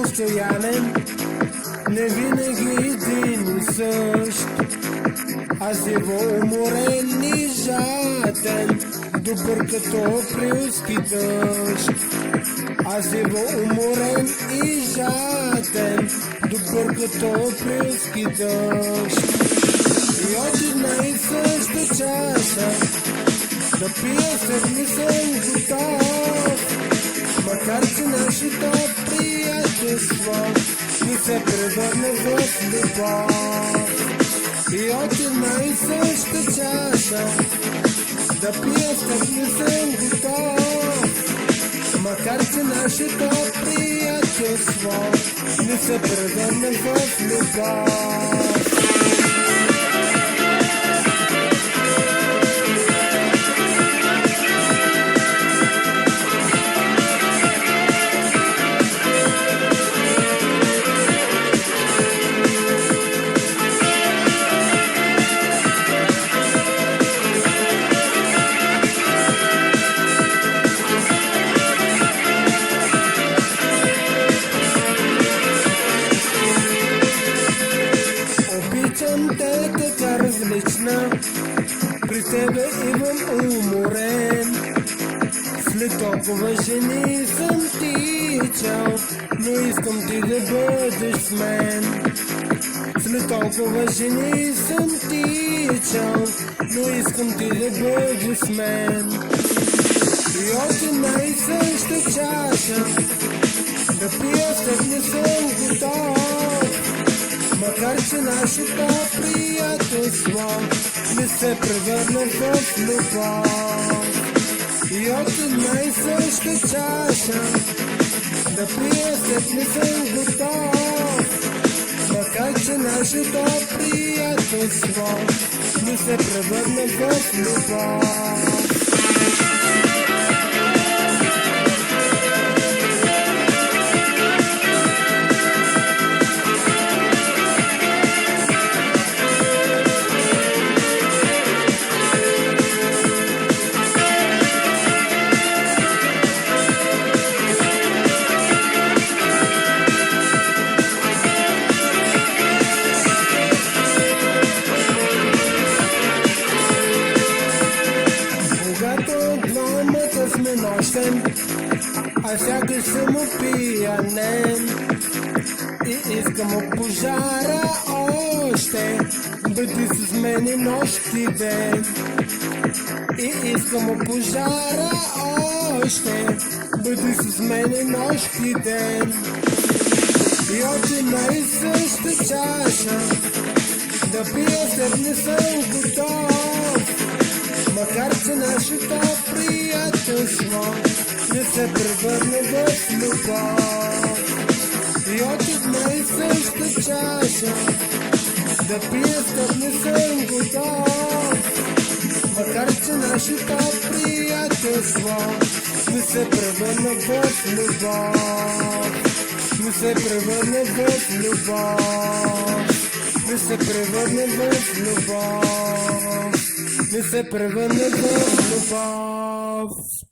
постоянен, не винаги един и същ. Аз диво уморен и жаден, добър като априлски дъжд. Аз диво уморен и жаден, добър като априлски дъжд. И от една и съща чаша да пия след ми съм готов. Макар че нашето приятелство ни се превърне в любов. И от една и съща чаша да пия след ми съм готов. Макар че нашето приятелство ни се превърне в любов. Обичам те така различна, при тебе имам уморен. След толкова жени съм тичал, но искам ти да бъдеш с мен. След толкова жени съм тичал, но искам ти да бъдеш с мен. И от една и съща чаша да пия след не съм готов. Макар че нашето приятелство не се превърна в любов. И от една и съща чаша да пия след не съм готов. Макар че нашето приятелство не се превърна в любов. Сме нощен, а сякаш съм опиянен. И искам от пожара още, бъди с мене нощ и ден. И искам от пожара още, бъди с мене нощ и ден. И от една и съща чаша да пия след не съм готов. Макар че нашето приятелство не се превърне в любов. И от една и съща чаша да пия след не съм готов. Макар че нашето приятелство не се превърне в любов. Не се превърне в любов. Не се превърне в любов. Не се превърне в любов.